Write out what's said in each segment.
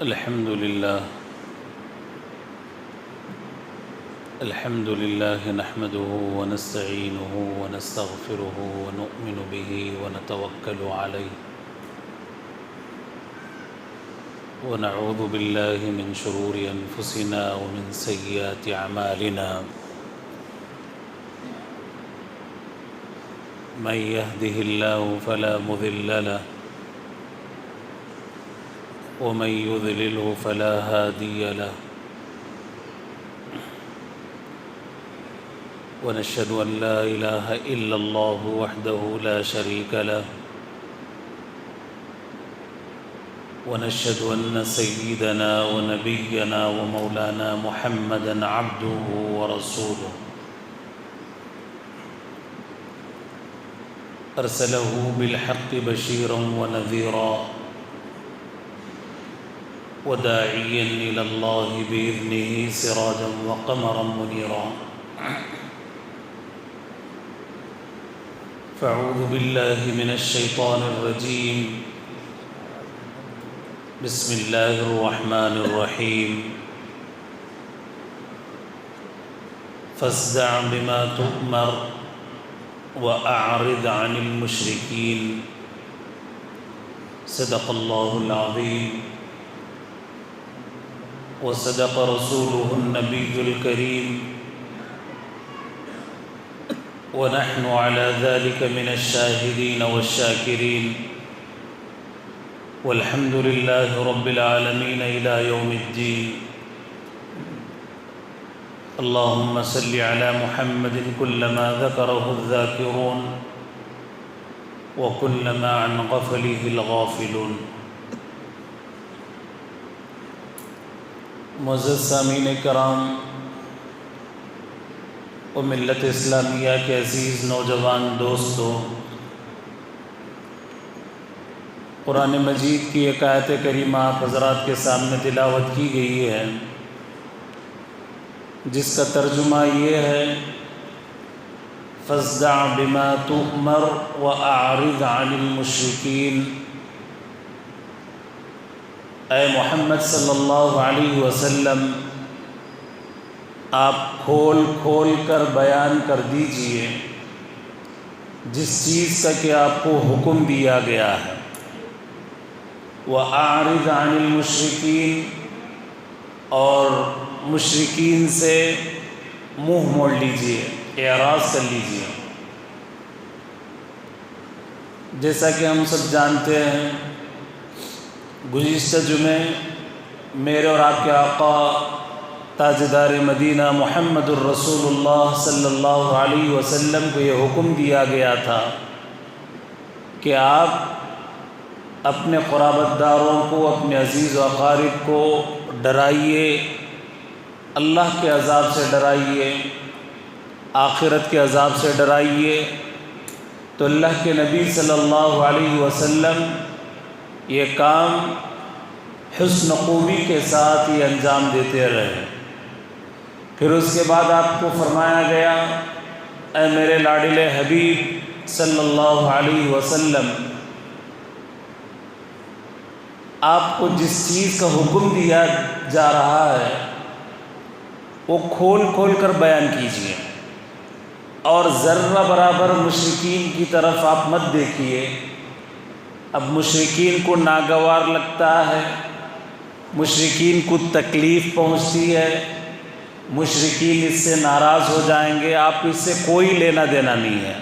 الحمد لله نحمده ونستعينه ونستغفره ونؤمن به ونتوكل عليه ونعوذ بالله من شرور أنفسنا ومن سيئات أعمالنا من يهده الله فلا مضل له ومن يضلله فلا هادي له ونشهد أن لا إله إلا الله وحده لا شريك له ونشهد أن سيدنا ونبينا ومولانا محمدًا عبده ورسوله أرسله بالحق بشيرًا ونذيرًا وداعيًا إلى الله بإذنه سراجًا وقمرًا منيرًا فأعوذ بالله من الشيطان الرجيم بسم الله الرحمن الرحيم فاصدع بما تؤمر وأعرض عن المشركين صدق الله العظيم وصدق رسوله النبي الكريم ونحن على ذلك من الشاهدين والشاكرين والحمد لله رب العالمين إلى يوم الدين اللهم صل على محمد كلما ذكره الذاكرون وكلما عن غفله الغافلون معزز سامعین کرام و ملت اسلامیہ کے عزیز نوجوان دوستو، قرآن مجید کی ایک آیت کریمہ آپ حضرات کے سامنے تلاوت کی گئی ہے، جس کا ترجمہ یہ ہے فاصدع بما تؤمر واعرض عن المشرکین۔ اے محمد صلی اللہ علیہ وسلم، آپ کھول کھول کر بیان کر دیجئے جس چیز کا کہ آپ کو حکم دیا گیا ہے، وَأَعْرِضْ عَنِ الْمُشْرِكِينَ، اور مشرکین سے منہ موڑ لیجئے، اعراض کر لیجئے۔ جیسا کہ ہم سب جانتے ہیں، گزشتہ جمعے میرے اور آپ کے آقا تاجدار مدینہ محمد الرسول اللہ صلی اللہ علیہ وسلم کو یہ حکم دیا گیا تھا کہ آپ اپنے قرابت داروں کو، اپنے عزیز و اقارب کو ڈرائیے، اللہ کے عذاب سے ڈرائیے، آخرت کے عذاب سے ڈرائیے۔ تو اللہ کے نبی صلی اللہ علیہ وسلم یہ کام حسن خوبی کے ساتھ یہ انجام دیتے رہے۔ پھر اس کے بعد آپ کو فرمایا گیا، اے میرے لاڈلے حبیب صلی اللہ علیہ وسلم، آپ کو جس چیز کا حکم دیا جا رہا ہے وہ کھول کھول کر بیان کیجیے، اور ذرہ برابر مشرکین کی طرف آپ مت دیکھیے۔ اب مشرکین کو ناگوار لگتا ہے، مشرکین کو تکلیف پہنچتی ہے، مشرکین اس سے ناراض ہو جائیں گے، آپ اس سے کوئی لینا دینا نہیں ہے۔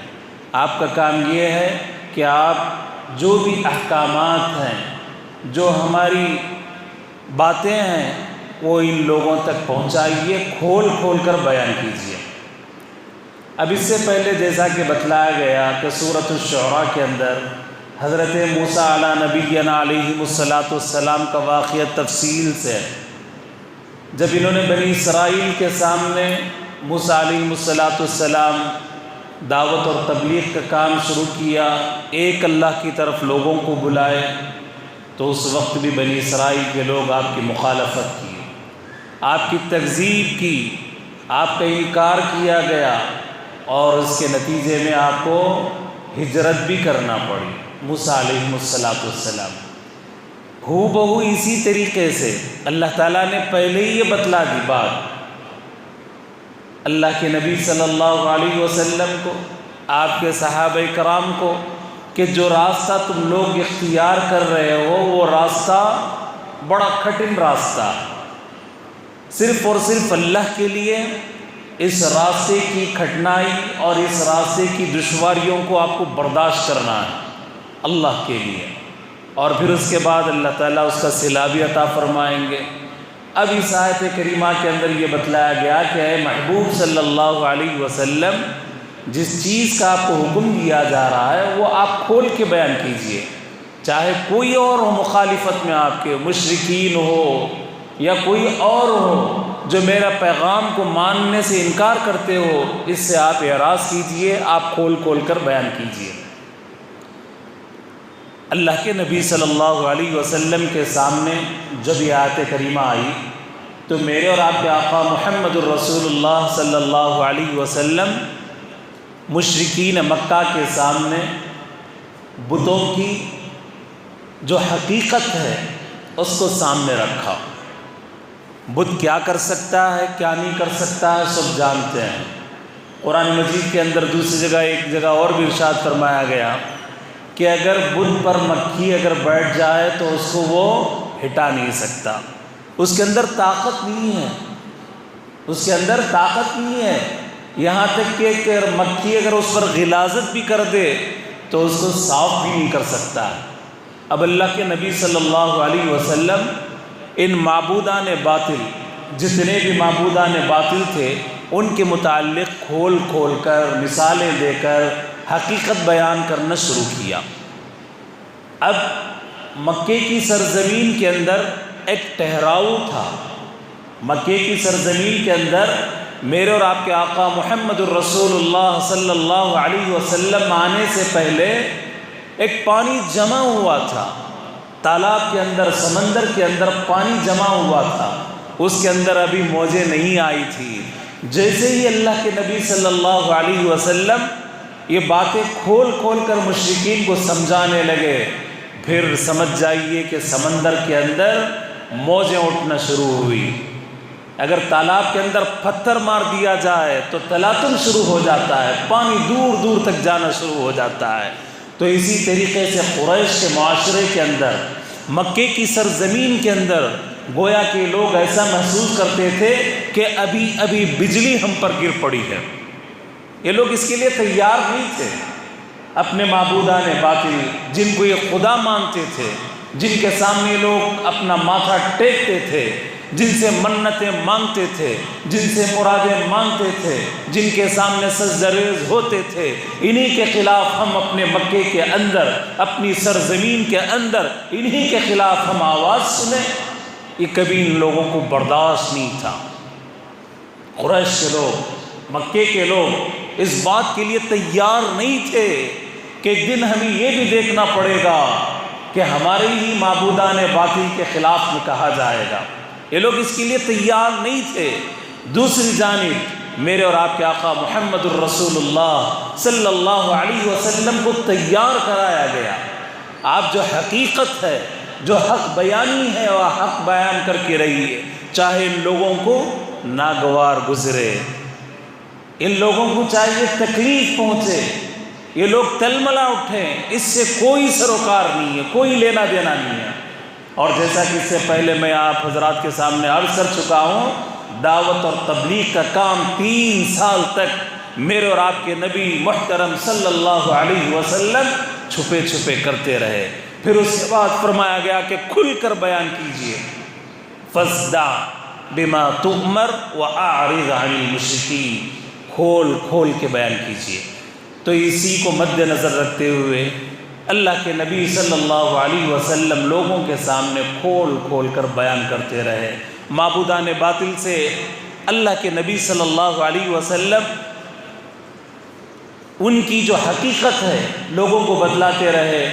آپ کا کام یہ ہے کہ آپ جو بھی احکامات ہیں، جو ہماری باتیں ہیں، وہ ان لوگوں تک پہنچائیے، کھول کھول کر بیان کیجیے۔ اب اس سے پہلے جیسا کہ بتلایا گیا کہ سورۃ الشعراء کے اندر حضرت موسیٰ علیہ نبینا علیہ السلام کا واقعہ تفصیل سے، جب انہوں نے بنی اسرائیل کے سامنے موسیٰ علیہ السلام دعوت اور تبلیغ کا کام شروع کیا، ایک اللہ کی طرف لوگوں کو بلائے، تو اس وقت بھی بنی اسرائیل کے لوگ آپ کی مخالفت کی، آپ کی تکذیب کی، آپ کا انکار کیا گیا، اور اس کے نتیجے میں آپ کو ہجرت بھی کرنا پڑی۔ موسیٰ علیہ السلام ہو بہو اسی طریقے سے اللہ تعالیٰ نے پہلے ہی یہ بتلا دی بات اللہ کے نبی صلی اللہ علیہ وسلم کو، آپ کے صحابہ کرام کو، کہ جو راستہ تم لوگ اختیار کر رہے ہو وہ راستہ بڑا کٹھن راستہ، صرف اور صرف اللہ کے لیے اس راستے کی کٹھنائی اور اس راستے کی دشواریوں کو آپ کو برداشت کرنا ہے اللہ کے لیے، اور پھر اس کے بعد اللہ تعالیٰ اس کا صلہ بھی عطا فرمائیں گے۔ اب اس آیت کریمہ کے اندر یہ بتلایا گیا کہ اے محبوب صلی اللہ علیہ وسلم، جس چیز کا آپ کو حکم دیا جا رہا ہے وہ آپ کھول کے بیان کیجئے، چاہے کوئی اور ہو مخالفت میں، آپ کے مشرکین ہو یا کوئی اور ہو جو میرا پیغام کو ماننے سے انکار کرتے ہو، اس سے آپ اعراض کیجئے، آپ کھول کھول کر بیان کیجئے۔ اللہ کے نبی صلی اللہ علیہ وسلم کے سامنے جب یہ آیت کریمہ آئی تو میرے اور آپ کے آقا محمد الرسول اللہ صلی اللہ علیہ وسلم مشرکین مکہ کے سامنے بتوں کی جو حقیقت ہے اس کو سامنے رکھا۔ بت کیا کر سکتا ہے، کیا نہیں کر سکتا ہے، سب جانتے ہیں۔ قرآن مجید کے اندر دوسری جگہ ایک جگہ اور بھی ارشاد فرمایا گیا کہ اگر بت پر مکھی اگر بیٹھ جائے تو اس کو وہ ہٹا نہیں سکتا، اس کے اندر طاقت نہیں ہے، اس کے اندر طاقت نہیں ہے، یہاں تک کہ اگر مکھی اگر اس پر غلاظت بھی کر دے تو اس کو صاف بھی نہیں کر سکتا۔ اب اللہ کے نبی صلی اللہ علیہ وسلم ان معبودان باطل، جتنے بھی معبودان باطل تھے، ان کے متعلق کھول کھول کر مثالیں دے کر حقیقت بیان کرنا شروع کیا۔ اب مکے کی سرزمین کے اندر ایک ٹھہراؤ تھا، مکے کی سرزمین کے اندر میرے اور آپ کے آقا محمد الرسول اللہ صلی اللہ علیہ وسلم آنے سے پہلے ایک پانی جمع ہوا تھا، تالاب کے اندر، سمندر کے اندر پانی جمع ہوا تھا، اس کے اندر ابھی موجیں نہیں آئی تھی۔ جیسے ہی اللہ کے نبی صلی اللہ علیہ وسلم یہ باتیں کھول کھول کر مشرکین کو سمجھانے لگے، پھر سمجھ جائیے کہ سمندر کے اندر موجیں اٹھنا شروع ہوئی۔ اگر تالاب کے اندر پتھر مار دیا جائے تو تلاطم شروع ہو جاتا ہے، پانی دور دور تک جانا شروع ہو جاتا ہے۔ تو اسی طریقے سے قریش کے معاشرے کے اندر، مکے کی سرزمین کے اندر گویا کہ لوگ ایسا محسوس کرتے تھے کہ ابھی ابھی بجلی ہم پر گر پڑی ہے۔ یہ لوگ اس کے لیے تیار نہیں تھے۔ اپنے معبودان باطل جن کو یہ خدا مانتے تھے، جن کے سامنے لوگ اپنا ماتھا ٹیکتے تھے، جن سے منتیں مانگتے تھے، جن سے مرادیں مانگتے تھے، جن کے سامنے سجدریز ہوتے تھے، انہی کے خلاف ہم اپنے مکے کے اندر، اپنی سرزمین کے اندر انہی کے خلاف ہم آواز سنیں، یہ کبھی ان لوگوں کو برداشت نہیں تھا۔ قریش کے لوگ، مکے کے لوگ اس بات کے لیے تیار نہیں تھے کہ ایک دن ہمیں یہ بھی دیکھنا پڑے گا کہ ہمارے ہی معبودان باطل کے خلاف میں کہا جائے گا۔ یہ لوگ اس کے لیے تیار نہیں تھے۔ دوسری جانب میرے اور آپ کے آقا محمد الرسول اللہ صلی اللہ علیہ وسلم کو تیار کرایا گیا۔ آپ جو حقیقت ہے، جو حق بیانی ہے، وہ حق بیان کر کے رہیے، چاہے ان لوگوں کو ناگوار گزرے، ان لوگوں کو چاہیے تکلیف پہنچے، یہ لوگ تلملا اٹھیں، اس سے کوئی سروکار نہیں ہے، کوئی لینا دینا نہیں ہے۔ اور جیسا کہ اس سے پہلے میں آپ حضرات کے سامنے عرض کر چکا ہوں، دعوت اور تبلیغ کا کام 3 سال تک میرے اور آپ کے نبی محترم صلی اللہ علیہ وسلم چھپے چھپے کرتے رہے۔ پھر اس کے بعد فرمایا گیا کہ کھل کر بیان کیجئے، فَاصْدَعْ بِمَا تُؤْمَرْ وَأَعْرِضْ عَنِ الْمُشْرِكِينَ، کھول کھول کے بیان کیجئے۔ تو اسی کو مد نظر رکھتے ہوئے اللہ کے نبی صلی اللہ علیہ وسلم لوگوں کے سامنے کھول کھول کر بیان کرتے رہے۔ معبودان باطل سے اللہ کے نبی صلی اللہ علیہ وسلم ان کی جو حقیقت ہے لوگوں کو بتلاتے رہے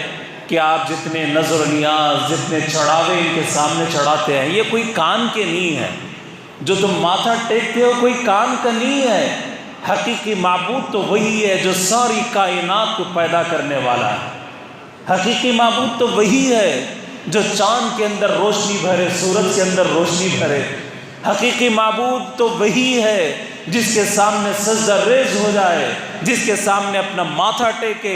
کہ آپ جتنے نظر و نیاز، جتنے چڑھاوے ان کے سامنے چڑھاتے ہیں، یہ کوئی کام کے نہیں ہے۔ جو تم ماتھا ٹیکتے ہو کوئی کام کا نہیں ہے۔ حقیقی معبود تو وہی ہے جو ساری کائنات کو پیدا کرنے والا ہے۔ حقیقی معبود تو وہی ہے جو چاند کے اندر روشنی بھرے، سورج کے اندر روشنی بھرے۔ حقیقی معبود تو وہی ہے جس کے سامنے سجدہ ریز ہو جائے، جس کے سامنے اپنا ماتھا ٹیکے،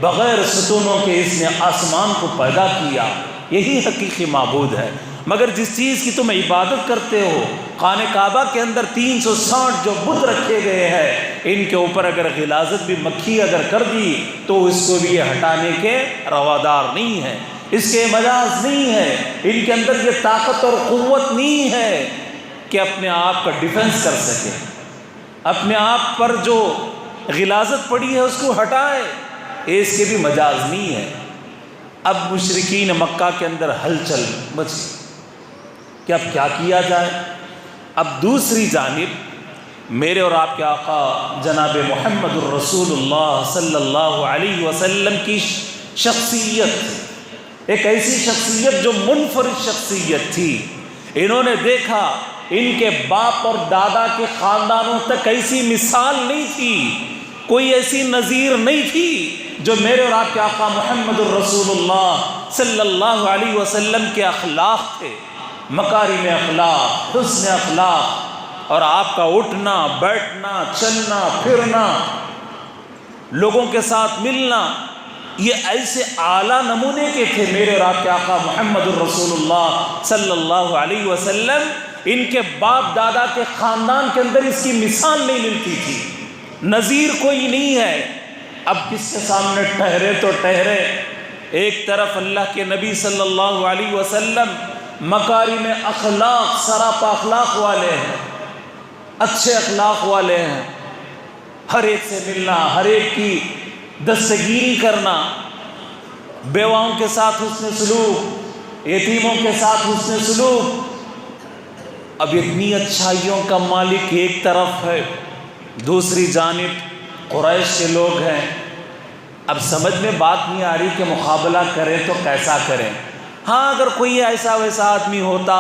بغیر ستونوں کے اس نے آسمان کو پیدا کیا، یہی حقیقی معبود ہے۔ مگر جس چیز کی تم عبادت کرتے ہو، خانہ کعبہ کے اندر 360 جو بت رکھے گئے ہیں، ان کے اوپر اگر غلاظت بھی مکھی اگر کر دی تو اس کو بھی یہ ہٹانے کے روادار نہیں ہے، اس کے مجاز نہیں ہے، ان کے اندر یہ طاقت اور قوت نہیں ہے کہ اپنے آپ کا ڈیفنس کر سکے، اپنے آپ پر جو غلاظت پڑی ہے اس کو ہٹائے، اس کے بھی مجاز نہیں ہے۔ اب مشرکین مکہ کے اندر ہلچل مچی کہ اب کیا کیا جائے۔ اب دوسری جانب میرے اور آپ کے آقا جناب محمد الرسول اللہ صلی اللہ علیہ وسلم کی شخصیت، ایک ایسی شخصیت جو منفرد شخصیت تھی۔ انہوں نے دیکھا ان کے باپ اور دادا کے خاندانوں تک ایسی مثال نہیں تھی، کوئی ایسی نظیر نہیں تھی جو میرے اور آپ کے آقا محمد الرسول اللہ صلی اللہ علیہ وسلم کے اخلاق تھے، مکارم اخلاق، حسن اخلاق، اور آپ کا اٹھنا بیٹھنا چلنا پھرنا، لوگوں کے ساتھ ملنا، یہ ایسے اعلیٰ نمونے کے تھے میرے اور آپ کے آقا محمد الرسول اللہ صلی اللہ علیہ وسلم۔ ان کے باپ دادا کے خاندان کے اندر اس کی مثال نہیں ملتی تھی، نظیر کوئی نہیں ہے۔ اب کس کے سامنے ٹھہرے تو ٹھہرے، ایک طرف اللہ کے نبی صلی اللہ علیہ وسلم مکارم اخلاق، سراپا اخلاق والے ہیں، اچھے اخلاق والے ہیں، ہر ایک سے ملنا، ہر ایک کی دستگیری کرنا، بیواؤں کے ساتھ حسن سلوک، یتیموں کے ساتھ حسن سلوک۔ اب اتنی اچھائیوں کا مالک ایک طرف ہے، دوسری جانب قریش کے لوگ ہیں۔ اب سمجھ میں بات نہیں آ رہی کہ مقابلہ کریں تو کیسا کریں۔ ہاں اگر کوئی ایسا ویسا آدمی ہوتا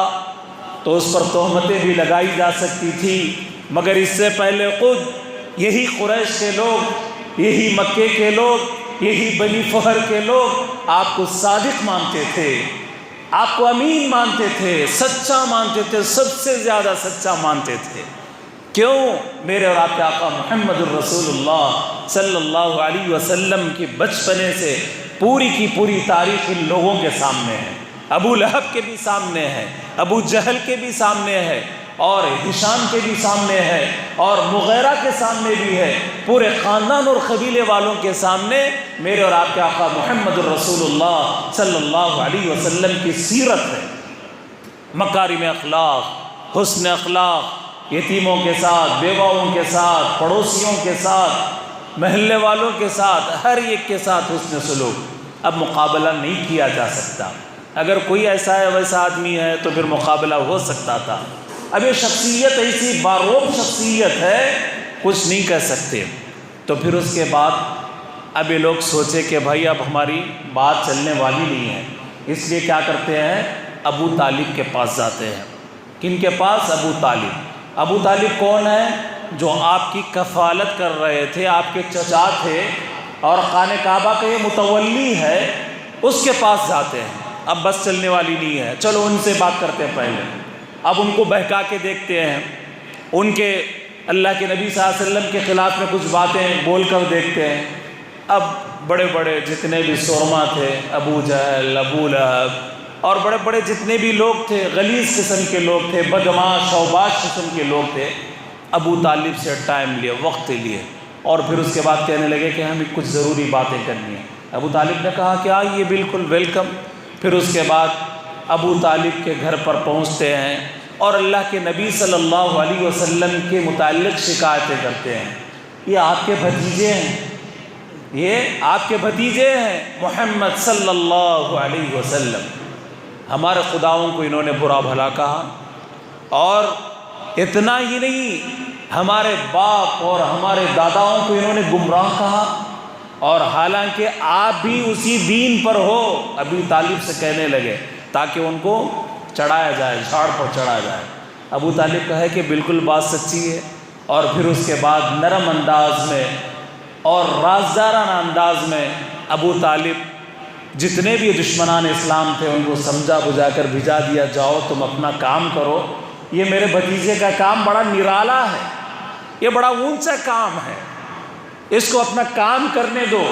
تو اس پر تہمتیں بھی لگائی جا سکتی تھی، مگر اس سے پہلے خود یہی قریش کے لوگ، یہی مکے کے لوگ، یہی بنی فہر کے لوگ آپ کو صادق مانتے تھے، آپ کو امین مانتے تھے، سچا مانتے تھے، سب سے زیادہ سچا مانتے تھے۔ کیوں؟ میرے اور آپ کے آقا محمد الرسول اللہ صلی اللہ علیہ وسلم کی بچپنے سے پوری کی پوری تاریخ ان لوگوں کے سامنے ہے، ابو لہب کے بھی سامنے ہے، ابو جہل کے بھی سامنے ہے، اور ہشام کے بھی سامنے ہے، اور مغیرہ کے سامنے بھی ہے، پورے خاندان اور قبیلے والوں کے سامنے میرے اور آپ کے آقا محمد الرسول اللہ صلی اللہ علیہ وسلم کی سیرت ہے۔ مکارم اخلاق، حسن اخلاق، یتیموں کے ساتھ، بیواؤں کے ساتھ، پڑوسیوں کے ساتھ، محلے والوں کے ساتھ، ہر ایک کے ساتھ حسن سلوک۔ اب مقابلہ نہیں کیا جا سکتا، اگر کوئی ایسا ہے ویسا آدمی ہے تو پھر مقابلہ ہو سکتا تھا۔ اب یہ شخصیت ایسی باروب شخصیت ہے، کچھ نہیں کہہ سکتے۔ تو پھر اس کے بعد اب یہ لوگ سوچے کہ بھائی اب ہماری بات چلنے والی نہیں ہے، اس لیے کیا کرتے ہیں، ابو طالب کے پاس جاتے ہیں۔ کن کے پاس؟ ابو طالب۔ ابو طالب کون ہے؟ جو آپ کی کفالت کر رہے تھے، آپ کے چچا تھے، اور خانہ کعبہ کا یہ متولی ہے، اس کے پاس جاتے ہیں۔ اب بس چلنے والی نہیں ہے، چلو ان سے بات کرتے ہیں پہلے۔ اب ان کو بہکا کے دیکھتے ہیں، ان کے اللہ کے نبی صلی اللہ علیہ وسلم کے خلاف میں کچھ باتیں بول کر دیکھتے ہیں۔ اب بڑے بڑے جتنے بھی سرما تھے، ابو جہل، ابو لہب، اور بڑے بڑے جتنے بھی لوگ تھے، غلیظ قسم کے لوگ تھے، بدمعاش شوباش قسم کے لوگ تھے، ابو طالب سے ٹائم لیے، وقت لیے، اور پھر اس کے بعد کہنے لگے کہ ہمیں کچھ ضروری باتیں کرنی ہیں۔ ابو طالب نے کہا کہ آئیے، بالکل ویلکم۔ پھر اس کے بعد ابو طالب کے گھر پر پہنچتے ہیں اور اللہ کے نبی صلی اللہ علیہ وسلم کے متعلق شکایتیں کرتے ہیں۔ یہ آپ کے بھتیجے ہیں، یہ آپ کے بھتیجے ہیں محمد صلی اللہ علیہ وسلم، ہمارے خداؤں کو انہوں نے برا بھلا کہا، اور اتنا ہی نہیں، ہمارے باپ اور ہمارے داداؤں کو انہوں نے گمراہ کہا، اور حالانکہ آپ بھی اسی دین پر ہو۔ ابو طالب سے کہنے لگے تاکہ ان کو چڑھایا جائے، جھاڑ پر چڑھایا جائے۔ ابو طالب کہے کہ بالکل بات سچی ہے، اور پھر اس کے بعد نرم انداز میں اور رازدارانہ انداز میں ابو طالب جتنے بھی دشمنان اسلام تھے ان کو سمجھا بجھا کر بھجا دیا، جاؤ تم اپنا کام کرو، یہ میرے بھتیجے کا کام بڑا نرالا ہے، یہ بڑا اونچا کام ہے، اس کو اپنا کام کرنے دو،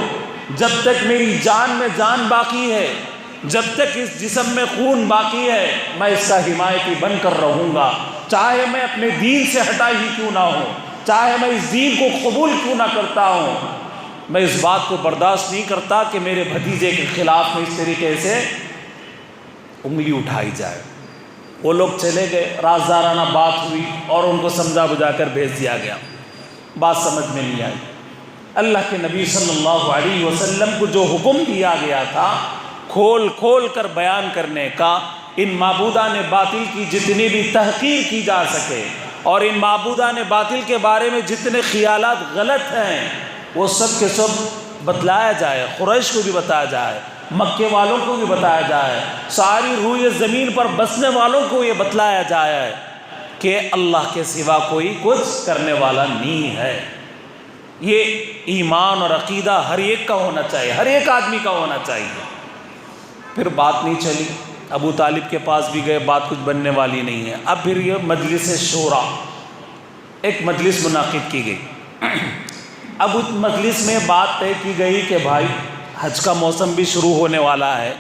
جب تک میری جان میں جان باقی ہے، جب تک اس جسم میں خون باقی ہے، میں اس کا حمایتی بن کر رہوں گا، چاہے میں اپنے دین سے ہٹا ہی کیوں نہ ہوں، چاہے میں اس دین کو قبول کیوں نہ کرتا ہوں، میں اس بات کو برداشت نہیں کرتا کہ میرے بھتیجے کے خلاف میں اس طریقے سے انگلی اٹھائی جائے۔ وہ لوگ چلے گئے، رازدارانہ بات ہوئی اور ان کو سمجھا بجھا کر بھیج دیا گیا، بات سمجھ میں نہیں آئی۔ اللہ کے نبی صلی اللہ علیہ وسلم کو جو حکم دیا گیا تھا کھول کھول کر بیان کرنے کا، ان معبودان باطل کی جتنی بھی تحقیر کی جا سکے اور ان معبودان باطل کے بارے میں جتنے خیالات غلط ہیں وہ سب کے سب بتلایا جائے، قریش کو بھی بتایا جائے، مکے والوں کو بھی بتایا جائے، ساری روئے زمین پر بسنے والوں کو یہ بتلایا جائے کہ اللہ کے سوا کوئی کچھ کرنے والا نہیں ہے۔ یہ ایمان اور عقیدہ ہر ایک کا ہونا چاہیے، ہر ایک آدمی کا ہونا چاہیے۔ پھر بات نہیں چلی، ابو طالب کے پاس بھی گئے، بات کچھ بننے والی نہیں ہے۔ اب پھر یہ مجلس شورا، ایک مجلس منعقد کی گئی۔ اب اس مجلس میں بات طے کی گئی کہ بھائی حج کا موسم بھی شروع ہونے والا ہے،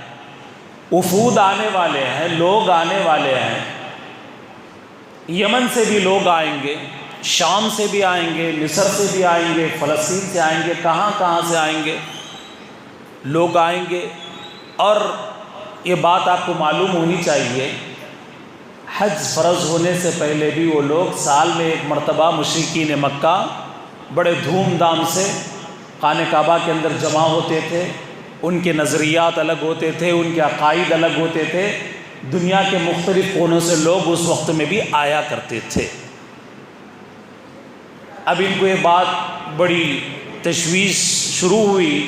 وفود آنے والے ہیں، لوگ آنے والے ہیں، یمن سے بھی لوگ آئیں گے، شام سے بھی آئیں گے، مصر سے بھی آئیں گے، فلسطین سے آئیں گے، کہاں کہاں سے آئیں گے لوگ آئیں گے۔ اور یہ بات آپ کو معلوم ہونی چاہیے، حج فرض ہونے سے پہلے بھی وہ لوگ سال میں ایک مرتبہ مشرکین مکہ بڑے دھوم دھام سے خانہ کعبہ کے اندر جمع ہوتے تھے، ان کے نظریات الگ ہوتے تھے، ان کے عقائد الگ ہوتے تھے، دنیا کے مختلف کونوں سے لوگ اس وقت میں بھی آیا کرتے تھے۔ اب ان کو یہ بات بڑی تشویش شروع ہوئی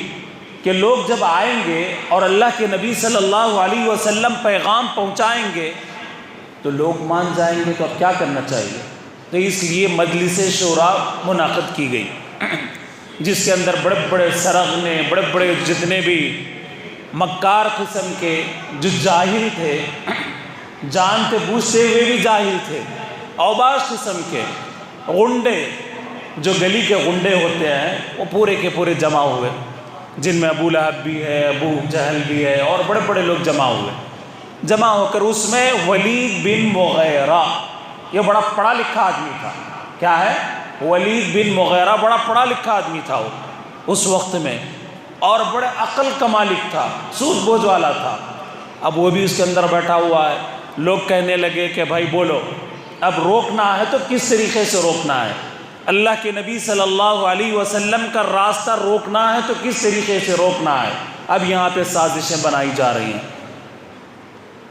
کہ لوگ جب آئیں گے اور اللہ کے نبی صلی اللہ علیہ وسلم پیغام پہنچائیں گے تو لوگ مان جائیں گے، تو اب کیا کرنا چاہیے؟ تو اس لیے مجلس شورا منعقد کی گئی، جس کے اندر بڑے بڑے سرغنے، بڑے بڑے جتنے بھی مکار قسم کے جو جاہل تھے، جانتے بوجھتے ہوئے بھی جاہل تھے، اوباش قسم کے غنڈے، جو گلی کے غنڈے ہوتے ہیں، وہ پورے کے پورے جمع ہوئے، جن میں ابو لہب بھی ہے، ابو جہل بھی ہے، اور بڑے بڑے لوگ جمع ہوئے۔ جمع ہو کر اس میں ولید بن مغیرہ، یہ بڑا پڑھا لکھا آدمی تھا، کیا ہے؟ ولید بن مغیرہ بڑا پڑھا لکھا آدمی تھا وہ اس وقت میں، اور بڑے عقل کا مالک تھا، سود بوجھ والا تھا۔ اب وہ بھی اس کے اندر بیٹھا ہوا ہے۔ لوگ کہنے لگے کہ بھائی بولو، اب روکنا ہے تو کس طریقے سے روکنا ہے؟ اللہ کے نبی صلی اللہ علیہ وسلم کا راستہ روکنا ہے تو کس طریقے سے روکنا ہے؟ اب یہاں پہ سازشیں بنائی جا رہی ہیں۔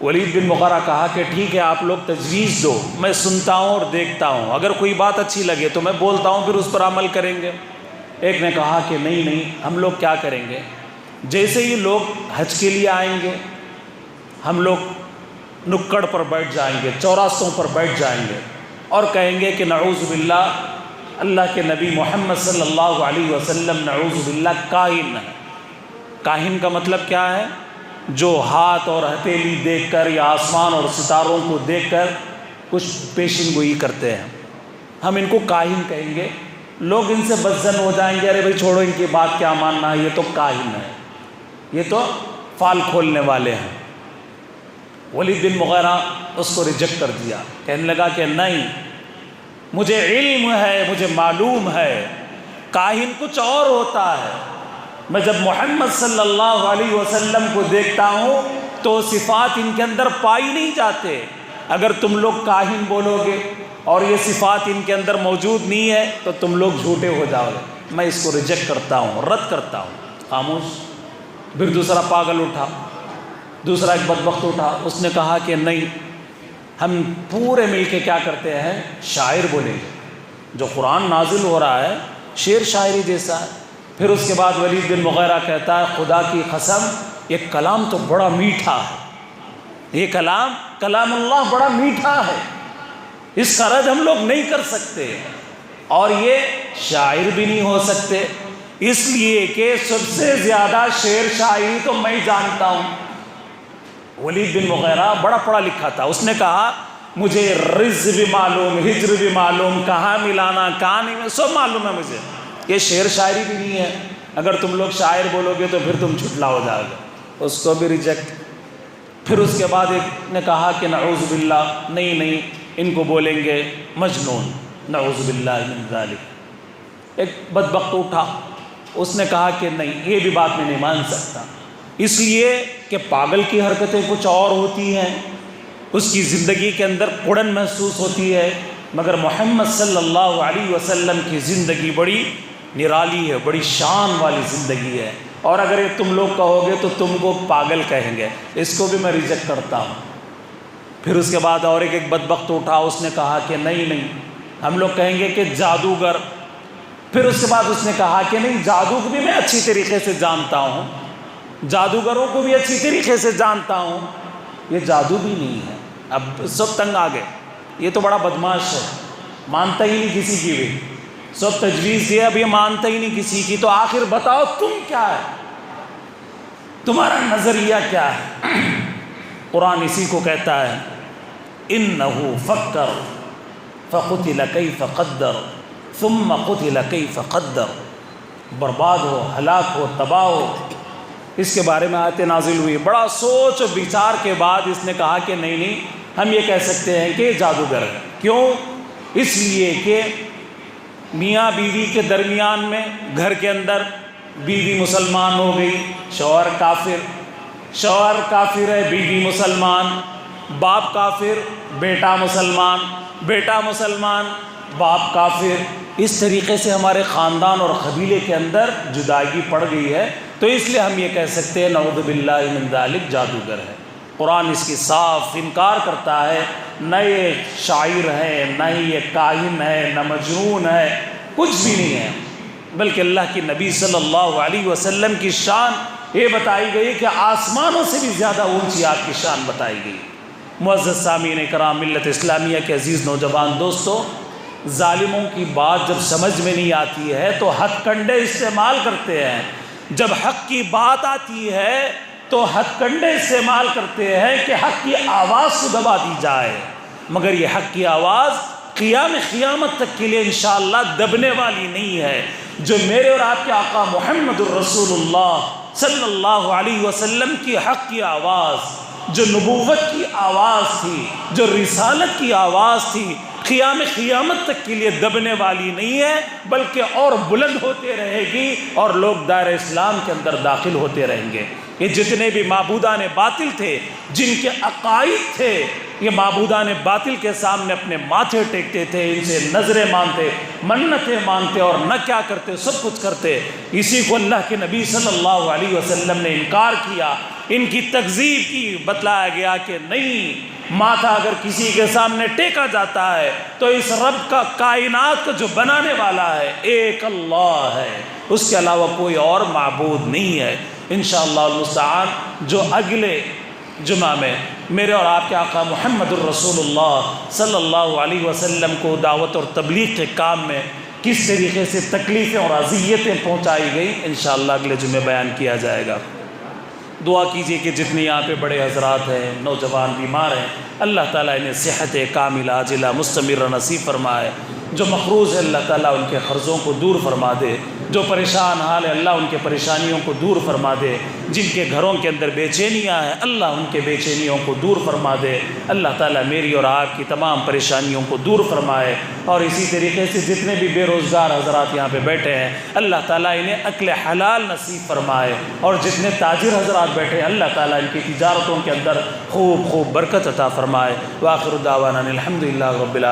ولید بن مغیرہ کہا کہ ٹھیک ہے، آپ لوگ تجویز دو، میں سنتا ہوں اور دیکھتا ہوں، اگر کوئی بات اچھی لگے تو میں بولتا ہوں، پھر اس پر عمل کریں گے۔ ایک نے کہا کہ نہیں، ہم لوگ کیا کریں گے، جیسے ہی لوگ حج کے لیے آئیں گے ہم لوگ نکڑ پر بیٹھ جائیں گے، چوراستوں پر بیٹھ جائیں گے اور کہیں گے کہ نعوذ باللہ، اللہ کے نبی محمد صلی اللہ علیہ وسلم نعوذ باللہ کاہن ہے۔ کاہن کا مطلب کیا ہے؟ جو ہاتھ اور ہتھیلی دیکھ کر یا آسمان اور ستاروں کو دیکھ کر کچھ پیشن گوئی کرتے ہیں، ہم ان کو کاہن کہیں گے۔ لوگ ان سے بدظن ہو جائیں گے، ارے بھائی چھوڑو ان کی بات، کیا ماننا ہے، یہ تو کاہن ہے، یہ تو فال کھولنے والے ہیں۔ ولید بن مغیرہ اس کو ریجیکٹ کر دیا، کہنے لگا کہ نہیں، مجھے علم ہے، مجھے معلوم ہے، کاہن کچھ اور ہوتا ہے۔ میں جب محمد صلی اللہ علیہ وسلم کو دیکھتا ہوں تو صفات ان کے اندر پائی نہیں جاتے۔ اگر تم لوگ کاہن بولو گے اور یہ صفات ان کے اندر موجود نہیں ہے تو تم لوگ جھوٹے ہو جاؤ گے۔ میں اس کو ریجیکٹ کرتا ہوں، رد کرتا ہوں، خاموش۔ پھر دوسرا پاگل اٹھا، دوسرا ایک بدبخت اٹھا، اس نے کہا کہ نہیں، ہم پورے مل کے کیا کرتے ہیں، شاعر بولیں گے، جو قرآن نازل ہو رہا ہے شعر شاعری جیسا ہے۔ پھر اس کے بعد ولید بن مغیرہ کہتا ہے خدا کی قسم یہ کلام تو بڑا میٹھا ہے، یہ کلام اللہ بڑا میٹھا ہے، اس کا رد ہم لوگ نہیں کر سکتے، اور یہ شاعر بھی نہیں ہو سکتے، اس لیے کہ سب سے زیادہ شعر شاعری تو میں جانتا ہوں۔ ولید بن مغیرہ بڑا پڑھا لکھا تھا، اس نے کہا مجھے رز بھی معلوم، ہجر بھی معلوم، کہاں ملانا کہاں نہیں، سب معلوم ہے مجھے۔ یہ شعر شاعری بھی نہیں ہے، اگر تم لوگ شاعر بولو گے تو پھر تم جھٹلا ہو جائے گا، اس کو بھی ریجیکٹ۔ پھر اس کے بعد ایک نے کہا کہ نعوذ باللہ، نہیں ان کو بولیں گے مجنون، نعوذ باللہ من ذالک۔ ایک بدبخت اٹھا، اس نے کہا کہ نہیں، یہ بھی بات میں نہیں مان سکتا، اس لیے کہ پاگل کی حرکتیں کچھ اور ہوتی ہیں، اس کی زندگی کے اندر اڑن محسوس ہوتی ہے، مگر محمد صلی اللہ علیہ وسلم کی زندگی بڑی نرالی ہے، بڑی شان والی زندگی ہے، اور اگر یہ تم لوگ کہو گے تو تم کو پاگل کہیں گے، اس کو بھی میں ریجیکٹ کرتا ہوں۔ پھر اس کے بعد اور ایک بدبخت اٹھا، اس نے کہا کہ نہیں ہم لوگ کہیں گے کہ جادوگر۔ پھر اس کے بعد اس نے کہا کہ نہیں، جادو کو بھی میں اچھی طریقے سے جانتا ہوں، جادوگروں کو بھی اچھی طریقے سے جانتا ہوں، یہ جادو بھی نہیں ہے۔ اب سب تنگ آ گئے، یہ تو بڑا بدماش ہے، مانتا ہی نہیں کسی کی بھی، سب تجویز دیا، اب یہ مانتا ہی نہیں کسی کی، تو آخر بتاؤ تم کیا ہے، تمہارا نظریہ کیا ہے؟ قرآن اسی کو کہتا ہے، انہ فکر فقتل کیف قدر ثم قتل کیف قدر، برباد ہو، ہلاک ہو، تباہ ہو، اس کے بارے میں آیتیں نازل ہوئی۔ بڑا سوچ و بچار کے بعد اس نے کہا کہ نہیں ہم یہ کہہ سکتے ہیں کہ جادوگر ہے۔ کیوں؟ اس لیے کہ میاں بیوی کے درمیان میں گھر کے اندر بیوی مسلمان ہو گئی، شوہر کافر ہے، بیوی مسلمان، باپ کافر، بیٹا مسلمان، بیٹا مسلمان، باپ کافر، اس طریقے سے ہمارے خاندان اور قبیلے کے اندر جدائی پڑ گئی ہے، تو اس لیے ہم یہ کہہ سکتے ہیں نعوذ باللہ من ذالک، جادوگر ہے۔ قرآن اس کی صاف انکار کرتا ہے، نہ یہ شاعر ہے، نہ یہ کاہن ہے، نہ مجنون ہے، کچھ بھی نہیں ہے، بلکہ اللہ کی نبی صلی اللہ علیہ وسلم کی شان یہ بتائی گئی کہ آسمانوں سے بھی زیادہ اونچی آپ کی شان بتائی گئی۔ معزز سامعین کرام، ملت اسلامیہ کے عزیز نوجوان دوستو، ظالموں کی بات جب سمجھ میں نہیں آتی ہے تو ہتھ کنڈے استعمال کرتے ہیں، جب حق کی بات آتی ہے تو ہتھ کنڈے استعمال کرتے ہیں کہ حق کی آواز کو دبا دی جائے، مگر یہ حق کی آواز قیامت تک کے لیے انشاءاللہ دبنے والی نہیں ہے۔ جو میرے اور آپ کے آقا محمد الرسول اللہ صلی اللہ علیہ وسلم کی حق کی آواز، جو نبوت کی آواز تھی، جو رسالت کی آواز تھی، قیامت تک کے لیے دبنے والی نہیں ہے، بلکہ اور بلند ہوتے رہے گی، اور لوگ دائرہ اسلام کے اندر داخل ہوتے رہیں گے۔ یہ جتنے بھی معبودان باطل تھے، جن کے عقائد تھے، یہ معبودان باطل کے سامنے اپنے ماتھے ٹیکتے تھے، ان سے نظریں مانتے، منتیں مانتے، اور نہ کیا کرتے، سب کچھ کرتے۔ اسی کو اللہ کے نبی صلی اللہ علیہ وسلم نے انکار کیا، ان کی تکذیب کی، بتلایا گیا کہ نہیں، ماتھا اگر کسی کے سامنے ٹیکا جاتا ہے تو اس رب کا، کائنات کا جو بنانے والا ہے، ایک اللہ ہے، اس کے علاوہ کوئی اور معبود نہیں ہے۔ انشاءاللہ المستعان جو اگلے جمعہ میں میرے اور آپ کے آقا محمد الرسول اللہ صلی اللہ علیہ وسلم کو دعوت اور تبلیغ کے کام میں کس طریقے سے تکلیفیں اور اذیتیں پہنچائی گئی، انشاءاللہ اگلے جمعے بیان کیا جائے گا۔ دعا کیجئے کہ جتنے یہاں پہ بڑے حضرات ہیں، نوجوان بیمار ہیں، اللہ تعالیٰ انہیں صحت کاملہ عاجلہ مستمرہ نصیب فرمائے، جو مقروض ہے اللہ تعالیٰ ان کے قرضوں کو دور فرما دے، جو پریشان حال ہے اللہ ان کے پریشانیوں کو دور فرما دے، جن کے گھروں کے اندر بے چینیاں ہیں اللہ ان کے بے چینیوں کو دور فرما دے۔ اللہ تعالیٰ میری اور آپ کی تمام پریشانیوں کو دور فرمائے، اور اسی طریقے سے جتنے بھی بے روزگار حضرات یہاں پہ بیٹھے ہیں اللہ تعالیٰ انہیں عقل حلال نصیب فرمائے، اور جتنے تاجر حضرات بیٹھے ہیں اللہ تعالیٰ ان کی تجارتوں کے اندر خوب برکت عطا فرمائے۔ وآخر دعوانا الحمدللہ رب العالمین۔